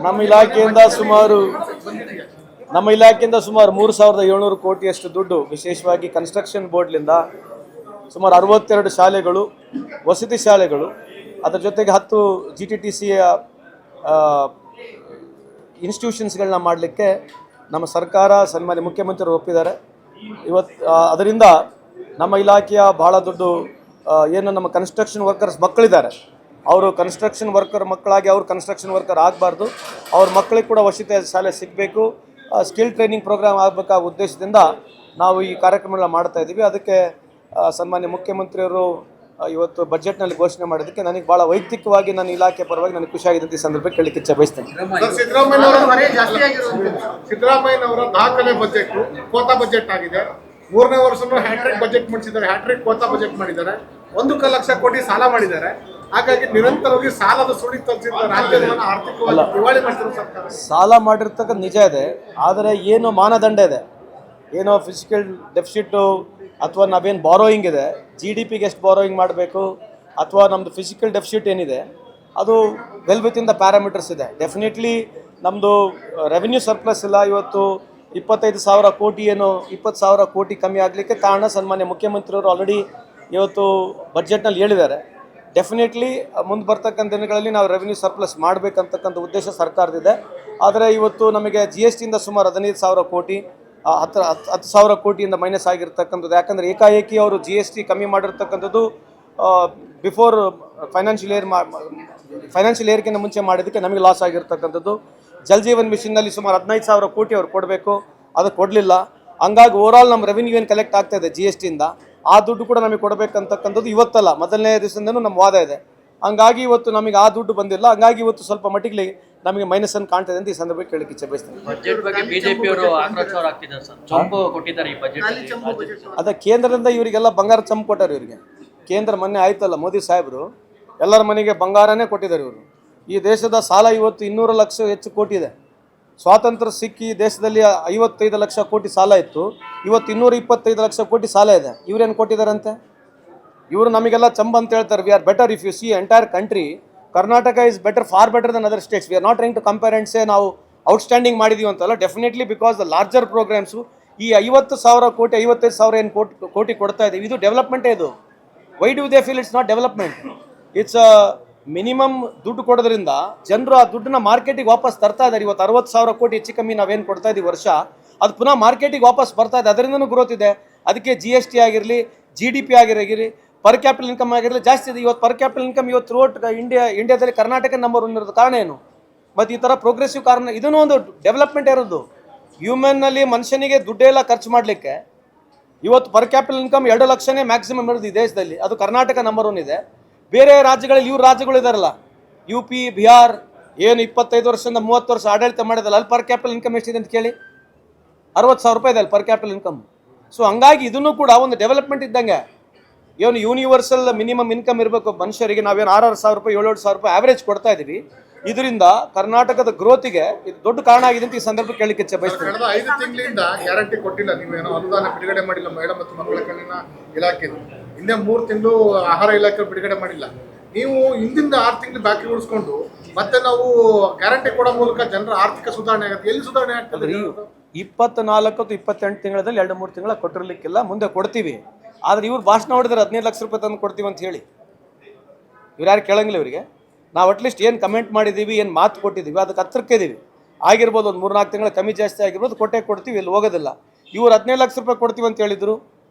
ನಮ್ಮ ಇಲಾಖೆಯಿಂದ ಸುಮಾರು 3700 ಕೋಟಿಯಷ್ಟು ದುಡ್ಡು ವಿಶೇಷವಾಗಿ ಕನ್ಸ್ಟ್ರಕ್ಷನ್ ಬೋರ್ಡ್ಲಿಂದ ಸುಮಾರು 62 ಶಾಲೆಗಳು, ವಸತಿ ಶಾಲೆಗಳು, ಅದರ ಜೊತೆಗೆ 10 GTTCಯ ಇನ್ಸ್ಟಿಟ್ಯೂಷನ್ಸ್ಗಳನ್ನ ಮಾಡಲಿಕ್ಕೆ ನಮ್ಮ ಸರ್ಕಾರ ಸನ್ಮಾನ್ಯ ಮುಖ್ಯಮಂತ್ರಿಗಳು ಒಪ್ಪಿದ್ದಾರೆ. ಅದರಿಂದ ನಮ್ಮ ಇಲಾಖೆಯ ಬಹಳ ದೊಡ್ಡ ಏನು ನಮ್ಮ ಕನ್ಸ್ಟ್ರಕ್ಷನ್ ವರ್ಕರ್ಸ್ ಮಕ್ಕಳಿದ್ದಾರೆ, ಅವರು ಕನ್ಸ್ಟ್ರಕ್ಷನ್ ವರ್ಕರ್ ಮಕ್ಕಳಾಗಿ ಅವರು ಕನ್ಸ್ಟ್ರಕ್ಷನ್ ವರ್ಕರ್ ಆಗಬಾರ್ದು, ಅವ್ರ ಮಕ್ಕಳಿಗೆ ಕೂಡ ವಸತಿ ಶಾಲೆ ಸಿಗಬೇಕು, ಸ್ಕಿಲ್ ಟ್ರೈನಿಂಗ್ ಪ್ರೋಗ್ರಾಮ್ ಆಗಬೇಕಾದ ಉದ್ದೇಶದಿಂದ ನಾವು ಈ ಕಾರ್ಯಕ್ರಮಗಳನ್ನ ಮಾಡ್ತಾ ಇದ್ದೀವಿ. ಅದಕ್ಕೆ ಸನ್ಮಾನ್ಯ ಮುಖ್ಯಮಂತ್ರಿಯವರು ಇವತ್ತು ಬಜೆಟ್ನಲ್ಲಿ ಘೋಷಣೆ ಮಾಡೋದಕ್ಕೆ ನನಗೆ ಭಾಳ ವೈಯಕ್ತಿಕವಾಗಿ ನನ್ನ ಇಲಾಖೆ ಪರವಾಗಿ ನನಗೆ ಖುಷಿಯಾಗಿದೆ ಈ ಸಂದರ್ಭಕ್ಕೆ ಕೇಳಲಿಕ್ಕೆ ಇಚ್ಛೆ ಬಯಸ್ತೇನೆ. ಸಿದ್ದರಾಮಯ್ಯನವರ ದಾಖಲೆ ಬಜೆಟ್ ಕೋತಾ ಬಜೆಟ್ ಆಗಿದೆ. 3ನೇ ವರ್ಷನೂ ಹ್ಯಾಟ್ರಿಕ್ ಬಜೆಟ್ ಮಾಡಿಸಿದ್ದಾರೆ, ಹ್ಯಾಟ್ರಿಕ್ ಕೋತಾ ಬಜೆಟ್ ಮಾಡಿದ್ದಾರೆ. 1 ಲಕ್ಷ ಕೋಟಿ ಸಾಲ ಮಾಡಿದ್ದಾರೆ. ಹಾಗಾಗಿ ನಿರಂತರವಾಗಿ ಸಾಲದ ಸುಳಿ ತಲುಪಿಸಿದ ರಾಜ್ಯವನ್ನು ಆರ್ಥಿಕವಾಗಿ ದಿವಾಳಿ ಮಾಡ್ತಿರೋ ಸರ್ಕಾರ. ಸಾಲ ಮಾಡಿರ್ತಕ್ಕಂಥ ನಿಜ ಇದೆ, ಆದರೆ ಏನು ಮಾನದಂಡ ಇದೆ, ಏನೋ ಫಿಸಿಕಲ್ ಡೆಫಿಸಿಟ್ಟು ಅಥವಾ ನಾವೇನು ಬಾರೋಯಿಂಗ್ ಇದೆ, GDPಗೆ ಎಷ್ಟು ಬಾರೋಯಿಂಗ್ ಮಾಡಬೇಕು ಅಥವಾ ನಮ್ಮದು ಫಿಸಿಕಲ್ ಡೆಫಿಸಿಟ್ ಏನಿದೆ ಅದು ವೆಲ್ ವಿತಿನ್ ದ ಪ್ಯಾರಾಮೀಟರ್ಸ್ ಇದೆ. ಡೆಫಿನೆಟ್ಲಿ ನಮ್ಮದು ರೆವಿನ್ಯೂ ಸರ್ಪ್ಲಸ್ ಇಲ್ಲ. ಇವತ್ತು 25,000 ಕೋಟಿ ಏನು 20,000 ಕೋಟಿ ಕಮ್ಮಿ ಆಗಲಿಕ್ಕೆ ಕಾರಣ ಸನ್ಮಾನ್ಯ ಮುಖ್ಯಮಂತ್ರಿಯವರು ಆಲ್ರೆಡಿ ಇವತ್ತು ಬಜೆಟ್ನಲ್ಲಿ ಹೇಳಿದ್ದಾರೆ. ಡೆಫಿನೆಟ್ಲಿ ಮುಂದೆ ಬರ್ತಕ್ಕಂಥ ದಿನಗಳಲ್ಲಿ ನಾವು ರೆವಿನ್ಯೂ ಸರ್ಪ್ಲಸ್ ಮಾಡಬೇಕಂತಕ್ಕಂಥ ಉದ್ದೇಶ ಸರ್ಕಾರದಿದೆ. ಆದರೆ ಇವತ್ತು ನಮಗೆ GSTಯಿಂದ ಸುಮಾರು 15,000 ಕೋಟಿ 10,000 ಕೋಟಿಯಿಂದ ಮೈನಸ್ ಆಗಿರ್ತಕ್ಕಂಥದ್ದು. ಯಾಕಂದರೆ ಏಕಾಏಕಿ ಅವರು GST ಕಮ್ಮಿ ಮಾಡಿರ್ತಕ್ಕಂಥದ್ದು ಬಿಫೋರ್ ಫೈನಾನ್ಷಿಯಲ್ ಇಯರ್ಗಿಂತ ಮುಂಚೆ ಮಾಡಿದ್ದಕ್ಕೆ ನಮಗೆ ಲಾಸ್ ಆಗಿರ್ತಕ್ಕಂಥದ್ದು. ಜಲ್ ಜೀವನ್ ಮಿಷನ್ನಲ್ಲಿ ಸುಮಾರು 15,000 ಕೋಟಿ ಅವ್ರು ಕೊಡಬೇಕು, ಅದು ಕೊಡಲಿಲ್ಲ. ಹಂಗಾಗಿ ಓವರಾಲ್ ನಮ್ಮ ರೆವಿನ್ಯೂ ಏನು ಕಲೆಕ್ಟ್ ಆಗ್ತಾ ಇದೆ GSTಯಿಂದ ಆ ದುಡ್ಡು ಕೂಡ ನಮಗೆ ಕೊಡಬೇಕಂತಕ್ಕಂಥದ್ದು ಇವತ್ತಲ್ಲ, ಮೊದಲನೇ ದಿವಸದಿಂದನೂ ನಮ್ಮ ವಾದ ಇದೆ. ಹಂಗಾಗಿ ಇವತ್ತು ನಮಗೆ ಆ ದುಡ್ಡು ಬಂದಿಲ್ಲ. ಹಂಗಾಗಿ ಇವತ್ತು ಸ್ವಲ್ಪ ಮಟ್ಟಿಗೆ ನಮಗೆ ಮೈನಸ್ ಅನ್ನು ಕಾಣ್ತದೆ ಅಂತ ಈ ಸಂದರ್ಭಕ್ಕೆ ಕೇಳಲಿಕ್ಕೆ ಇಚ್ಛೆ ಬಯಸ್ತೇನೆ. ಅದೇ ಕೇಂದ್ರದಿಂದ ಇವರಿಗೆಲ್ಲ ಬಂಗಾರ ಚಂಪು ಕೊಟ್ಟಾರೆ. ಇವರಿಗೆ ಕೇಂದ್ರ ಮೊನ್ನೆ ಆಯ್ತಲ್ಲ, ಮೋದಿ ಸಾಹೇಬರು ಎಲ್ಲರ ಮನೆಗೆ ಬಂಗಾರನೇ ಕೊಟ್ಟಿದ್ದಾರೆ. ಇವರು ಈ ದೇಶದ ಸಾಲ ಇವತ್ತು 200 ಲಕ್ಷ ಹೆಚ್ಚು ಕೋಟಿ ಇದೆ. ಸ್ವಾತಂತ್ರ್ಯ ಸಿಕ್ಕಿ ದೇಶದಲ್ಲಿ 55 ಲಕ್ಷ ಕೋಟಿ ಸಾಲ ಇತ್ತು, ಇವತ್ತು 225 ಲಕ್ಷ ಕೋಟಿ ಸಾಲ ಇದೆ. ಇವರೇನು ಕೊಟ್ಟಿದ್ದಾರಂತೆ? ಇವರು ನಮಗೆಲ್ಲ ಚಂಬ ಅಂತ ಹೇಳ್ತಾರೆ. We are better if you see entire country, Karnataka is better, far better than other states. We are not trying to compare and say ನಾವು ಔಟ್ಸ್ಟ್ಯಾಂಡಿಂಗ್ ಮಾಡಿದೀವಿ ಅಂತಲ್ಲ. Definitely because the larger programmes ಈ 50,000 ಕೋಟಿ 55,000 ಏನು ಕೋಟಿ ಕೊಡ್ತಾ ಇದ್ದೀವಿ, ಇದು ಡೆವಲಪ್ಮೆಂಟೇ. ಇದು why do they feel it's not development? It's minimum ದುಡ್ಡು ಕೊಡೋದ್ರಿಂದ ಜನರು ಆ ದುಡ್ಡನ್ನ ಮಾರ್ಕೆಟಿಗೆ ವಾಪಸ್ ತರ್ತಾ ಇದ್ದಾರೆ. ಇವತ್ತು 60,000 ಕೋಟಿ ಹೆಚ್ಚು ಕಮ್ಮಿ ನಾವೇನು ಕೊಡ್ತಾ ಇದ್ದೀವಿ ವರ್ಷ, ಅದು ಪುನಃ ಮಾರ್ಕೆಟಿಗೆ ವಾಪಸ್ ಬರ್ತಾ ಇದೆ. ಅದರಿಂದನೂ ಗ್ರೋತ್ ಇದೆ. ಅದಕ್ಕೆ GST ಆಗಿರಲಿ, GDP ಆಗಿರಲಿ, ಪರ್ ಕ್ಯಾಪಿಟಲ್ ಇನ್ಕಮ್ ಆಗಿರಲಿ ಜಾಸ್ತಿ ಇದೆ. ಇವತ್ತು ಪರ್ ಕ್ಯಾಪಿಟಲ್ ಇನ್ಕಮ್ ಇವತ್ತು ಥ್ರೂಔಟ್ ಇಂಡಿಯಾದಲ್ಲಿ ಕರ್ನಾಟಕ ನಂಬರ್ 1 ಇರೋದು ಕಾರಣ ಏನು? ಮತ್ತು ಈ ಥರ ಪ್ರೋಗ್ರೆಸಿವ್ ಕಾರಣ ಇದನ್ನೂ ಒಂದು ಡೆವಲಪ್ಮೆಂಟ್ ಇರೋದು. ಹ್ಯೂಮನ್ನಲ್ಲಿ ಮನುಷ್ಯನಿಗೆ ದುಡ್ಡೆಲ್ಲ ಖರ್ಚು ಮಾಡಲಿಕ್ಕೆ ಇವತ್ತು ಪರ್ ಕ್ಯಾಪಿಟಲ್ ಇನ್ಕಮ್ 2 ಲಕ್ಷನೇ ಮ್ಯಾಕ್ಸಿಮಮ್ ಇರೋದು ಈ ದೇಶದಲ್ಲಿ. ಅದು ಕರ್ನಾಟಕ ನಂಬರ್ 1 ಇದೆ. ಬೇರೆ ರಾಜ್ಯಗಳಲ್ಲಿ ಇವ್ರು ರಾಜ್ಯಗಳು ಇದ್ದಾರಲ್ಲ, UP, ಬಿಹಾರ್, ಏನು 25 ವರ್ಷದಿಂದ 30 ವರ್ಷ ಆಡಳಿತ ಮಾಡಿದಲ್ಲ, ಅಲ್ಲಿ ಪರ್ ಕ್ಯಾಪಿಟಲ್ ಇನ್ಕಮ್ ಎಷ್ಟಿದೆ ಅಂತ ಕೇಳಿ, 60,000 ರೂಪಾಯಿ ಇದೆ ಅಲ್ಲಿ ಪರ್ ಕ್ಯಾಪಿಟಲ್ ಇನ್ಕಮ್. ಸೊ ಹಂಗಾಗಿ ಇದನ್ನು ಕೂಡ ಒಂದು ಡೆವಲಪ್ಮೆಂಟ್ ಇದ್ದಂಗೆ. ಏನು ಯೂನಿವರ್ಸಲ್ ಮಿನಿಮಮ್ ಇನ್ಕಮ್ ಇರಬೇಕು ಮನುಷ್ಯರಿಗೆ. ನಾವೇನು 6,000 ರೂಪಾಯಿ 7,000 ರೂಪಾಯಿ ಆವ್ರೇಜ್ ಕೊಡ್ತಾ ಇದ್ದೀವಿ. ಇದರಿಂದ ಕರ್ನಾಟಕದ ಗ್ರೋತಿಗೆ ಇದು ದೊಡ್ಡ ಕಾರಣ ಆಗಿದೆ ಅಂತ ಈ ಸಂದರ್ಭ ಕೇಳಲಿಕ್ಕೆ ಇಚ್ಛೆ ಬಯಸ್ತೇನೆ. ಕಳೆದ 5 ತಿಂಗಳಿಂದ ಗ್ಯಾರಂಟಿ ಕೊಟ್ಟಿಲ್ಲ, ನೀವೇನೋ ಅನುದಾನ ಬಿಡುಗಡೆ ಮಾಡಿಲ್ಲ ಮಹಿಳಾ ಮತ್ತು ಮಕ್ಕಳ ಕಲ್ಯಾಣ ಇಲಾಖೆ. ಹಿಂದೆ 3 ತಿಂಗಳು ಆಹಾರ ಇಲಾಖೆ ಬಿಡುಗಡೆ ಮಾಡಿಲ್ಲ. ನೀವು ಹಿಂದಿಂದ 6 ತಿಂಗಳು ಬಾಕಿ ಉಳಿಸ್ಕೊಂಡು ಮತ್ತೆ ನಾವು ಗ್ಯಾರಂಟಿ ಕೊಡೋ ಮೂಲಕ ಜನರ ಆರ್ಥಿಕ ಸುಧಾರಣೆ ಆಗುತ್ತೆ. ಎಲ್ಲಿ ಸುಧಾರಣೆ ಆಗ್ತದೆ? 24-28 ತಿಂಗಳಲ್ಲಿ 2-3 ತಿಂಗಳ ಕೊಟ್ಟಿರ್ಲಿಕ್ಕಿಲ್ಲ, ಮುಂದೆ ಕೊಡ್ತೀವಿ. ಆದರೆ ಇವ್ರು ಭಾಷಣ ಹೊಡೆದ್ರೆ 15 ಲಕ್ಷ ರೂಪಾಯಿ ತಂದು ಕೊಡ್ತೀವಿ ಅಂತ ಹೇಳಿ ಇವ್ರು ಯಾರು ಕೇಳಂಗಿಲ್ಲ. ಇವರಿಗೆ ನಾವು ಅಟ್ಲೀಸ್ಟ್ ಏನು ಕಮೆಂಟ್ ಮಾಡಿದ್ದೀವಿ, ಏನು ಮಾತು ಕೊಟ್ಟಿದ್ದೀವಿ ಅದಕ್ಕೆ ಹತ್ರಕ್ಕೆ ಇದ್ದೀವಿ. ಆಗಿರ್ಬೋದು ಒಂದು 3-4 ತಿಂಗಳ ಕಮ್ಮಿ ಜಾಸ್ತಿ ಆಗಿರ್ಬೋದು, ಕೊಡ್ತೀವಿ, ಇಲ್ಲಿ ಹೋಗೋದಿಲ್ಲ. ಇವ್ರು 15 ಲಕ್ಷ ರೂಪಾಯಿ ಕೊಡ್ತೀವಿ ಅಂತ ಹೇಳಿದರು.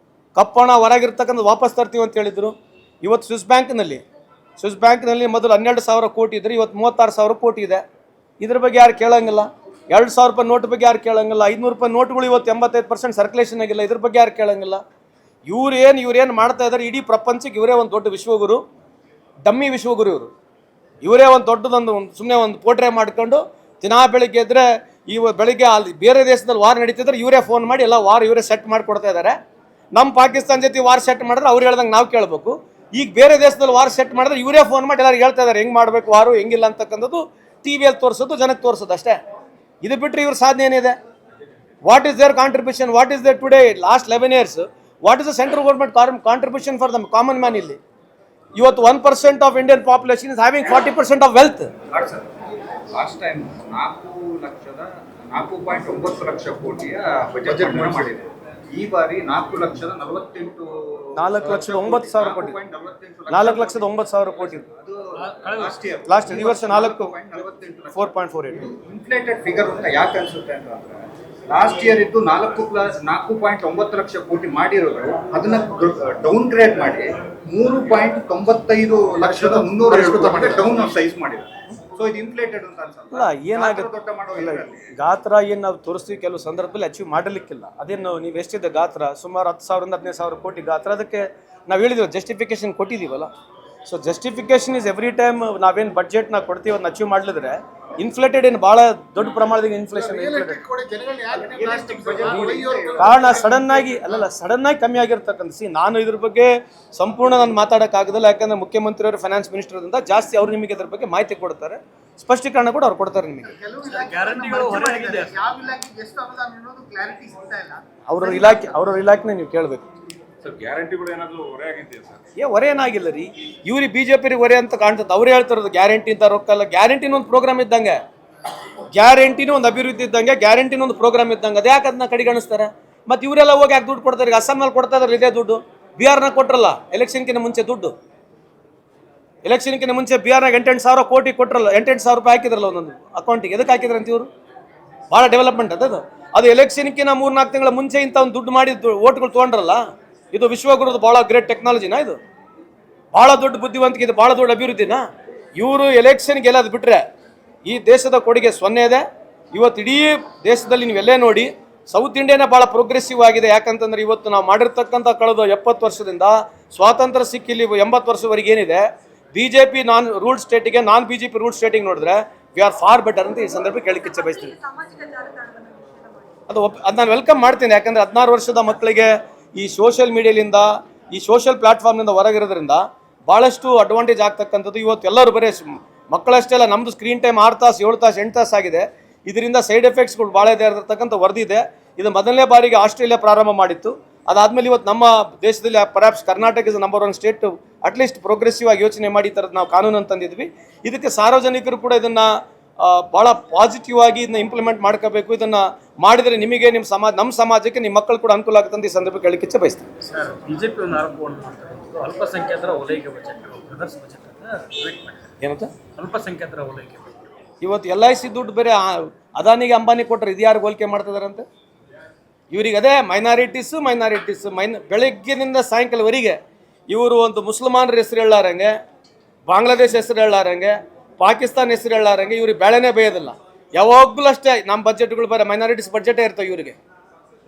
ಕಪ್ಪಣ ಹೊರಗಿರ್ತಕ್ಕಂಥ ವಾಪಸ್ ತರ್ತೀವಿ ಅಂತ ಹೇಳಿದರು. ಇವತ್ತು ಸ್ವಿಸ್ ಬ್ಯಾಂಕ್ನಲ್ಲಿ ಮೊದಲು 12,000 ಕೋಟಿ ಇದ್ದರೆ ಇವತ್ತು 36,000 ಕೋಟಿ ಇದೆ. ಇದ್ರ ಬಗ್ಗೆ ಯಾರು ಕೇಳಂಗಿಲ್ಲ. 2,000 ರೂಪಾಯಿ ನೋಟ್ ಬಗ್ಗೆ ಯಾರು ಕೇಳಂಗಿಲ್ಲ. 500 ರೂಪಾಯಿ ನೋಟ್ಗಳು ಇವತ್ತು 85% ಸರ್ಕ್ಯುಲೇಷನ್ ಆಗಿಲ್ಲ. ಇದ್ರ ಬಗ್ಗೆ ಯಾರು ಕೇಳಂಗಿಲ್ಲ. ಇವ್ರೇನು ಮಾಡ್ತಾ ಇದ್ದಾರೆ, ಇಡೀ ಪ್ರಪಂಚಕ್ಕೆ ಇವರೇ ಒಂದು ದೊಡ್ಡ ವಿಶ್ವಗುರು, ಡಮ್ಮಿ ವಿಶ್ವಗುರು. ಇವರೇ ಒಂದು ದೊಡ್ಡದೊಂದು ಸುಮ್ಮನೆ ಒಂದು ಪೋಟ್ರೆ ಮಾಡ್ಕೊಂಡು ದಿನಾ ಬೆಳಿಗ್ಗೆ ಇದ್ದರೆ ಬೆಳಿಗ್ಗೆ ಅಲ್ಲಿ ಬೇರೆ ದೇಶದಲ್ಲಿ ವಾರ್ ನಡೀತಿದ್ರೆ ಇವರೇ ಫೋನ್ ಮಾಡಿ ಎಲ್ಲ ವಾರ್ ಇವರೇ ಸೆಟ್ ಮಾಡಿಕೊಡ್ತಾ ಇದ್ದಾರೆ. ನಮ್ಮ ಪಾಕಿಸ್ತಾನ ಜೊತೆ ವಾರ್ ಸೆಟ್ ಮಾಡಿದ್ರೆ ಅವ್ರು ಹೇಳ್ದಂಗೆ ನಾವು ಕೇಳಬೇಕು. ಈಗ ಬೇರೆ ದೇಶದಲ್ಲಿ ವಾರ್ ಸೆಟ್ ಮಾಡಿದ್ರೆ ಇವರೇ ಫೋನ್ ಮಾಡಿ ಎಲ್ಲರೂ ಹೇಳ್ತಾ ಇದ್ದಾರೆ ಹೆಂಗೆ ಮಾಡಬೇಕು ವಾರು, ಹೆಂಗಿಲ್ಲ ಅಂತಕ್ಕಂಥದ್ದು ಟಿವಿಯಲ್ಲಿ ತೋರಿಸೋದು, ಜನಕ್ಕೆ ತೋರಿಸೋದು ಅಷ್ಟೇ. ಇದು ಬಿಟ್ಟರೆ ಇವ್ರ ಸಾಧನೆ ಏನಿದೆ? What is their contribution? What is their today last 11 years? What is the central government contribution for the common man? ಇಲ್ಲಿ ಇವತ್ತು 1% of Indian population is having 40% of wealth. Last time 4.9 ಲಕ್ಷ ಕೋಟಿಯ ಬಜೆಟ್ ಮಾಡಿದೆ. ಈ ಬಾರಿ 4,09,000 ಕೋಟಿ. 4,09,000 ಕೋಟಿ. ಲಾಸ್ಟ್ ಈ ವರ್ಷ 4.48 ಇನ್ಫ್ಲೇಟೆಡ್ ಫಿಗರ್ ಅಂತ ಯಾಕೆ ಅನ್ಸುತ್ತೆ ಅಂತಂದ್ರೆ ಲಾಸ್ಟ್ ಇಯರ್ ಇದ್ದು 4.9 ಲಕ್ಷ ಕೋಟಿ ಮಾಡಿರೋದು ಅದನ್ನ ಡೌನ್ ಗ್ರೇಡ್ ಮಾಡಿ 3.95 ಡೌನ್ ಸೈಜ್ ಮಾಡಿದ್ರು. ಸೊ ಇದು ಇನ್ಫ್ಲೇಟೆಡ್ ಅಂತ ಅನ್ಸಲ್ಲ. ಅಲ್ಲ, ಏನಾಗುತ್ತೆ ಗಾತ್ರ ಏನು ನಾವು ತೋರಿಸ್ತೀವಿ, ಕೆಲವು ಸಂದರ್ಭದಲ್ಲಿ ಅಚೀವ್ ಮಾಡಲಿಕ್ಕಿಲ್ಲ. ಅದೇನು ನೀವು ಎಷ್ಟಿದೆ ಗಾತ್ರ, ಸುಮಾರು 10,000 15,000 ಕೋಟಿ ಗಾತ್ರ. ಅದಕ್ಕೆ ನಾವು ಹೇಳಿದ್ವಿ ಜಸ್ಟಿಫಿಕೇಶನ್ ಕೊಟ್ಟಿದ್ದೀವಲ್ಲ. So justification is every time ನಾವೇನು ಬಡ್ಜೆಟ್ನ ಕೊಡ್ತೀವಿ ಅದನ್ನ ಅಚೀವ್ ಮಾಡಲಿದ್ರೆ ಇನ್ಫ್ಲೇಟೆಡ್ ಏನು ಭಾಳ ದೊಡ್ಡ ಪ್ರಮಾಣದಲ್ಲಿ ಇನ್ಫ್ಲೇಷನ್ ಕಾರಣ ಸಡನ್ ಆಗಿ ಕಮ್ಮಿ ಆಗಿರ್ತಕ್ಕಂಥ. ನಾನು ಇದ್ರ ಬಗ್ಗೆ ಸಂಪೂರ್ಣ ನಾನು ಮಾತಾಡೋಕ್ಕಾಗೋದಿಲ್ಲ, ಯಾಕಂದ್ರೆ ಮುಖ್ಯಮಂತ್ರಿಯವರು ಫೈನಾನ್ಸ್ ಮಿನಿಸ್ಟರ್ದಿಂದ ಜಾಸ್ತಿ ಅವರು ನಿಮಗೆ ಇದ್ರ ಬಗ್ಗೆ ಮಾಹಿತಿ ಕೊಡ್ತಾರೆ, ಸ್ಪಷ್ಟೀಕರಣ ಕೂಡ ಅವ್ರು ಕೊಡ್ತಾರೆ ನಿಮಗೆ. ಅವ್ರ ಇಲಾಖೆನ ನೀವು ಕೇಳಬೇಕು. ಹೊರೆ ಏನಾಗಿಲ್ಲ ರೀ, ಇವ್ರಿಗೆ ಬಿಜೆಪಿ ಹೊರೆ ಅಂತ ಕಾಣ್ತದೆ. ಅವ್ರು ಹೇಳ್ತಿರೋದು ಗ್ಯಾರಂಟಿ ಅಂತ ರೊಕ್ಕ ಅಲ್ಲ. ಗ್ಯಾರಂಟಿನ ಒಂದು ಪ್ರೋಗ್ರಾಮ್ ಇದ್ದಂಗೆ, ಗ್ಯಾರಂಟಿನೂ ಒಂದು ಅಭಿವೃದ್ಧಿ ಇದ್ದಂಗೆ, ಗ್ಯಾರಂಟಿನ ಒಂದು ಪ್ರೋಗ್ರಾಮ್ ಇದ್ದಂಗೆ. ಅದೇ ಯಾಕೆ ಅದನ್ನ ಕಡೆಗಣಿಸ್ತಾರೆ? ಮತ್ತೆ ಇವರೆಲ್ಲ ಹೋಗಿ ಯಾಕೆ ದುಡ್ಡು ಕೊಡ್ತಾರೆ? ಈಗ ಅಸ್ಸಾಂನಲ್ಲಿ ಕೊಡ್ತಾ ಇದಾರೆ ಇದೇ ದುಡ್ಡು. ಬಿಹಾರ್ನಾಗ ಕೊಟ್ರಲ್ಲ ಎಲೆಕ್ಷನ್ಕಿಂತ ಮುಂಚೆ ದುಡ್ಡು. ಎಲೆಕ್ಷನ್ಕಿಂತ ಮುಂಚೆ ಬಿಹಾರ್ನಾಗ 8,000 ಕೋಟಿ ಕೊಟ್ರಲ್ಲ, 8,000 ರೂಪಾಯಿ ಹಾಕಿದ್ರಲ್ಲ ಒಂದೊಂದು ಅಕೌಂಟಿಗೆ. ಎದಕ್ಕೆ ಹಾಕಿದ್ರು ಅಂತ ಇವರು? ಭಾಳ ಡೆವಲಪ್ಮೆಂಟ್ ಅದು ಎಲೆಕ್ಷನ್ಕಿಂತ 3-4 ತಿಂಗಳ ಮುಂಚೆ ಇಂಥ ಒಂದು ದುಡ್ಡು ಮಾಡಿ ಓಟ್ಗಳು ತೊಗೊಂಡ್ರಲ್ಲ. ಇದು ವಿಶ್ವಗುರುದು ಭಾಳ ಗ್ರೇಟ್ ಟೆಕ್ನಾಲಜಿನಾ? ಇದು ಭಾಳ ದೊಡ್ಡ ಬುದ್ಧಿವಂತಿಕೆ, ಇದು ಭಾಳ ದೊಡ್ಡ ಅಭಿವೃದ್ಧಿನಾ? ಇವರು ಎಲೆಕ್ಷನ್ಗೆ ಗೆಲ್ಲೋದು ಬಿಟ್ಟರೆ ಈ ದೇಶದ ಕೊಡುಗೆ 0 ಇದೆ. ಇವತ್ತು ಇಡೀ ದೇಶದಲ್ಲಿ ನೀವೆಲ್ಲೇ ನೋಡಿ ಸೌತ್ ಇಂಡಿಯಾನೇ ಭಾಳ ಪ್ರೋಗ್ರೆಸಿವ್ ಆಗಿದೆ. ಯಾಕಂತಂದ್ರೆ ಇವತ್ತು ನಾವು ಮಾಡಿರ್ತಕ್ಕಂಥ ಕಳೆದ 70 ವರ್ಷದಿಂದ ಸ್ವಾತಂತ್ರ್ಯ ಸಿಕ್ಕಿಲ್ಲಿ 80 ವರ್ಷವರೆಗೆ ಏನಿದೆ, BJP ರೂಲ್ ಸ್ಟೇಟಿಗೆ ನಾನ್ BJP ರೂಲ್ ಸ್ಟೇಟಿಗೆ ನೋಡಿದ್ರೆ ವಿ ಆರ್ ಫಾರ್ ಬೆಟರ್ ಅಂತ ಈ ಸಂದರ್ಭಕ್ಕೆ ಹೇಳಿಕ್ಕೆ ಇಚ್ಛೆ ಬಯಸ್ತೀನಿ. ಅದು ನಾನು ವೆಲ್ಕಮ್ ಮಾಡ್ತೀನಿ. ಯಾಕಂದರೆ 16 ವರ್ಷದ ಮಕ್ಕಳಿಗೆ ಈ ಸೋಷಿಯಲ್ ಮೀಡಿಯಾಲಿಂದ, ಈ ಸೋಷಿಯಲ್ ಪ್ಲಾಟ್ಫಾರ್ಮ್ನಿಂದ ಹೊರಗಿರೋದ್ರಿಂದ ಭಾಳಷ್ಟು ಅಡ್ವಾಂಟೇಜ್ ಆಗ್ತಕ್ಕಂಥದ್ದು. ಇವತ್ತು ಎಲ್ಲರೂ ಬರೀ ಮಕ್ಕಳಷ್ಟೇ ಅಲ್ಲ, ನಮ್ಮದು ಸ್ಕ್ರೀನ್ ಟೈಮ್ 6 ತಾಸು 7 ತಾಸು 8 ತಾಸು ಆಗಿದೆ. ಇದರಿಂದ ಸೈಡ್ ಎಫೆಕ್ಟ್ಸ್ಗಳು ಭಾಳ ಇದೆ ಇರತಕ್ಕಂಥ ವರದಿ ಇದೆ. ಇದು ಮೊದಲನೇ ಬಾರಿಗೆ ಆಸ್ಟ್ರೇಲಿಯಾ ಪ್ರಾರಂಭ ಮಾಡಿತ್ತು. ಅದಾದಮೇಲೆ ಇವತ್ತು ನಮ್ಮ ದೇಶದಲ್ಲಿ perhaps Karnataka is number 1 state at least progressive ಆಗಿ ಯೋಚನೆ ಮಾಡಿ ಈ ಥರದ್ದು ನಾವು ಕಾನೂನು ತಂದಿದ್ವಿ. ಇದಕ್ಕೆ ಸಾರ್ವಜನಿಕರು ಕೂಡ ಇದನ್ನು ಭಾಳ ಪಾಸಿಟಿವ್ ಆಗಿ ಇದನ್ನ ಇಂಪ್ಲಿಮೆಂಟ್ ಮಾಡ್ಕೋಬೇಕು. ಇದನ್ನು ಮಾಡಿದರೆ ನಿಮಗೆ, ನಿಮ್ಮ ಸಮಾಜ, ನಮ್ಮ ಸಮಾಜಕ್ಕೆ, ನಿಮ್ಮ ಮಕ್ಕಳು ಕೂಡ ಅನುಕೂಲ ಆಗುತ್ತೆ ಅಂತ ಈ ಸಂದರ್ಭಕ್ಕೆ ಹೇಳಿಕ್ಕೆ ಇಚ್ಛೆ ಬಯಸ್ತೀನಿ. ಸರ್, ಬಿಜೆಪಿ ಒಂದು ಆರೋಪವನ್ನು ಮಾಡ್ತಾರೆ, ಅಲ್ಪಸಂಖ್ಯಾತರ ಓಲೈಕೆ ಬಜೆಟ್, ಬ್ರದರ್ಸ್ ಬಜೆಟ್ ಅಂತ ಟ್ವೀಟ್ ಮಾಡಿದ್ದಾರೆ. ಏನಂತ? ಅಲ್ಪಸಂಖ್ಯಾತರ ಓಲೈಕೆ. ಇವತ್ತು LIC ದುಡ್ಡು ಬೇರೆ ಅದಾನಿಗೆ ಅಂಬಾನಿ ಕೊಟ್ಟರೆ ಇದು ಯಾರು ಹೋಲಿಕೆ ಮಾಡ್ತಿದಾರಂತೆ? ಇವರಿಗೆ ಅದೇ ಮೈನಾರಿಟೀಸು ಬೆಳಗ್ಗಿನಿಂದ ಸಾಯಂಕಾಲವರೆಗೆ ಇವರು ಒಂದು ಮುಸಲ್ಮಾನರ ಹೆಸರು ಹೇಳಾರಂಗೆ, ಬಾಂಗ್ಲಾದೇಶ ಹೆಸರು ಹೇಳಾರಂಗೆ, ಪಾಕಿಸ್ತಾನ ಹೆಸರು ಹೇಳಾರಂಗೆ ಇವ್ರಿಗೆ ಬೆಳೆನೇ ಬೇಯೋದಿಲ್ಲ. ಯಾವಾಗಲೂ ಅಷ್ಟೇ ನಮ್ಮ ಬಜೆಟ್ಗಳು ಬೇರೆ ಮೈನಾರಿಟೀಸ್ ಬಜೆಟೇ ಇರ್ತವೆ ಇವರಿಗೆ.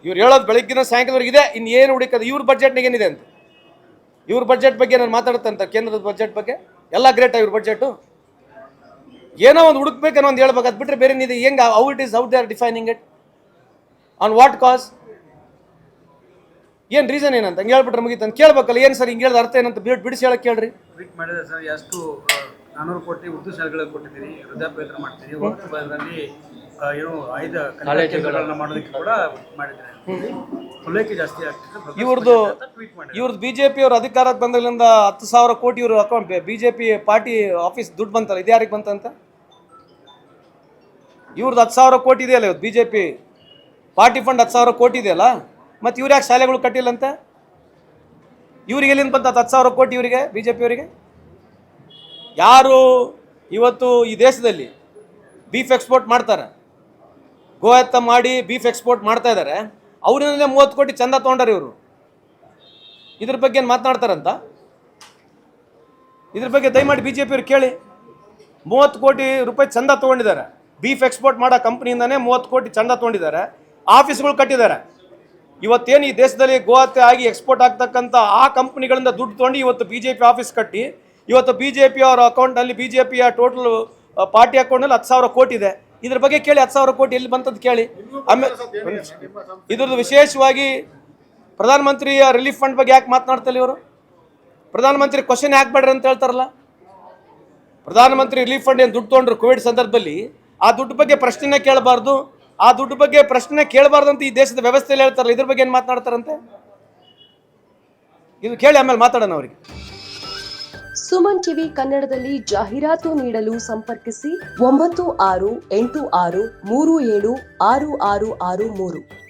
ಇವ್ರು ಹೇಳೋದು ಬೆಳಗ್ಗಿನ ಸಾಯಂಕಾಲವರೆಗೆ ಇದೆ, ಇನ್ನು ಏನು ಹುಡುಕೋದು? ಇವ್ರ ಬಜೆಟ್ನಾಗ ಏನಿದೆ ಅಂತ? ಇವ್ರ ಬಜೆಟ್ ಬಗ್ಗೆ ನಾನು ಮಾತಾಡುತ್ತಂತ, ಕೇಂದ್ರದ ಬಜೆಟ್ ಬಗ್ಗೆ ಎಲ್ಲ ಗ್ರೇಟ್. ಇವ್ರ ಬಜೆಟು ಏನೋ ಒಂದು ಹುಡುಕ್ಬೇಕನ್ನೋ ಒಂದು ಹೇಳ್ಬೇಕು. ಅದು ಬಿಟ್ಟರೆ ಬೇರೆ ಏನಿದೆ? ಹೆಂಗೆ how it is, how they are defining it, on what cause, ಏನು ರೀಸನ್ ಏನಂತ ಹಂಗೆ ಹೇಳ್ಬಿಟ್ರೆ ಮುಗಿತು ಅಂತ ಕೇಳ್ಬೇಕಲ್ಲ. ಏನು ಸರ್ ಹಿಂಗೆ ಹೇಳಿದ ಅರ್ಥ ಏನಂತ ಬಿಡಿಸಿ ಹೇಳಕ್ಕೆ ಕೇಳ್ರಿ. ಟ್ವೀಟ್ ಮಾಡಿದೆ ಸರ್, ಎಷ್ಟು 400 ಕೋಟಿ ಉರ್ದು ಶಾಲೆಗಳಿಗೆ ಕೊಟ್ಟಿದ್ದೀರಿ, ವೃದ್ಧಾಪ್ಯವೇತನ ಮಾಡ್ತೀರಿ, ಒಂದು ಬದಲಲ್ಲಿ ಏನು 5 ಕಾಲೇಜುಗಳನ್ನ ಮಾಡೋದಕ್ಕೆ ಕೂಡ ಮಾಡಿದ್ದಾರೆ. ಉಲ್ಲೇಖ ಜಾಸ್ತಿ ಆಗ್ತಿದೆ. ಇವ್ರದ್ದು BJP ಅವರು ಅಧಿಕಾರಕ್ಕೆ ಬಂದಾಗಲಿಂದ 10,000 ಕೋಟಿ ಇವರು ಅಕೌಂಟ್ BJP ಪಾರ್ಟಿ ಆಫೀಸ್ ದುಡ್ಡು ಬಂತಲ್ಲ, ಇದು ಯಾರಿಗೆ ಬಂತಂತ? ಇವ್ರದ್ದು 10,000 ಕೋಟಿ ಇದೆಯಲ್ಲ, ಇವತ್ತು BJP ಪಾರ್ಟಿ ಫಂಡ್ 10,000 ಕೋಟಿ ಇದೆಯಲ್ಲ, ಮತ್ತು ಇವ್ರು ಯಾಕೆ ಶಾಲೆಗಳು ಕಟ್ಟಿಲ್ಲಂತೆ? ಇವ್ರಿಗೆ ಎಲ್ಲಿಂದ ಬಂತ 10,000 ಕೋಟಿ ಇವರಿಗೆ, BJP ಅವರಿಗೆ? ಯಾರು ಇವತ್ತು ಈ ದೇಶದಲ್ಲಿ ಬೀಫ್ ಎಕ್ಸ್ಪೋರ್ಟ್ ಮಾಡ್ತಾರೆ, ಗೋಹತ್ಯೆ ಮಾಡಿ ಬೀಫ್ ಎಕ್ಸ್ಪೋರ್ಟ್ ಮಾಡ್ತಾ ಇದ್ದಾರೆ, ಅವರಿಂದಲೇ 30 ಕೋಟಿ ಚಂದ ತೊಗೊಂಡಾರೆ ಇವರು. ಇದ್ರ ಬಗ್ಗೆ ಏನು ಮಾತನಾಡ್ತಾರಂತ? ಇದ್ರ ಬಗ್ಗೆ ದಯಮಾಡಿ BJP ಅವ್ರು ಕೇಳಿ. 30 ಕೋಟಿ ರೂಪಾಯಿ ಚಂದ ತೊಗೊಂಡಿದ್ದಾರೆ, ಬೀಫ್ ಎಕ್ಸ್ಪೋರ್ಟ್ ಮಾಡೋ ಕಂಪ್ನಿಯಿಂದನೇ 30 ಕೋಟಿ ಚಂದ ತೊಗೊಂಡಿದ್ದಾರೆ, ಆಫೀಸ್ಗಳು ಕಟ್ಟಿದ್ದಾರೆ. ಇವತ್ತೇನು ಈ ದೇಶದಲ್ಲಿ ಗೋಹತ್ಯೆ ಆಗಿ ಎಕ್ಸ್ಪೋರ್ಟ್ ಆಗ್ತಕ್ಕಂಥ ಆ ಕಂಪ್ನಿಗಳಿಂದ ದುಡ್ಡು ತೊಗೊಂಡು ಇವತ್ತು BJP ಆಫೀಸ್ ಕಟ್ಟಿ, ಇವತ್ತು BJP ಅವರ ಅಕೌಂಟಲ್ಲಿ, BJPಯ ಟೋಟಲ್ ಪಾರ್ಟಿ ಅಕೌಂಟಲ್ಲಿ 10,000 ಕೋಟಿ ಇದೆ. ಇದ್ರ ಬಗ್ಗೆ ಕೇಳಿ, 10,000 ಕೋಟಿ ಎಲ್ಲಿ ಬಂತದ್ದು ಕೇಳಿ. ಆಮೇಲೆ ಇದ್ರದ್ದು ವಿಶೇಷವಾಗಿ ಪ್ರಧಾನಮಂತ್ರಿಯ ರಿಲೀಫ್ ಫಂಡ್ ಬಗ್ಗೆ ಯಾಕೆ ಮಾತನಾಡ್ತಲ್ಲ ಇವರು? ಪ್ರಧಾನಮಂತ್ರಿ ಕ್ವಶನ್ ಹಾಕ್ಬೇಡ್ರಿ ಅಂತ ಹೇಳ್ತಾರಲ್ಲ. ಪ್ರಧಾನಮಂತ್ರಿ ರಿಲೀಫ್ ಫಂಡ್ ಏನು ದುಡ್ಡು ತೊಗೊಂಡ್ರು ಕೋವಿಡ್ ಸಂದರ್ಭದಲ್ಲಿ, ಆ ದುಡ್ಡು ಬಗ್ಗೆ ಪ್ರಶ್ನೆ ಕೇಳಬಾರ್ದು, ಆ ದುಡ್ಡು ಬಗ್ಗೆ ಪ್ರಶ್ನೆ ಕೇಳಬಾರ್ದು ಅಂತ ಈ ದೇಶದ ವ್ಯವಸ್ಥೆಯಲ್ಲಿ ಹೇಳ್ತಾರಲ್ಲ. ಇದ್ರ ಬಗ್ಗೆ ಏನು ಮಾತನಾಡ್ತಾರಂತೆ? ಇದು ಕೇಳಿ, ಆಮೇಲೆ ಮಾತಾಡೋಣ ಅವರಿಗೆ. ಸುಮನ್ ಟಿವಿ ಕನ್ನಡದಲ್ಲಿ ಜಾಹೀರಾತು ನೀಡಲು ಸಂಪರ್ಕಿಸಿ 9686376663.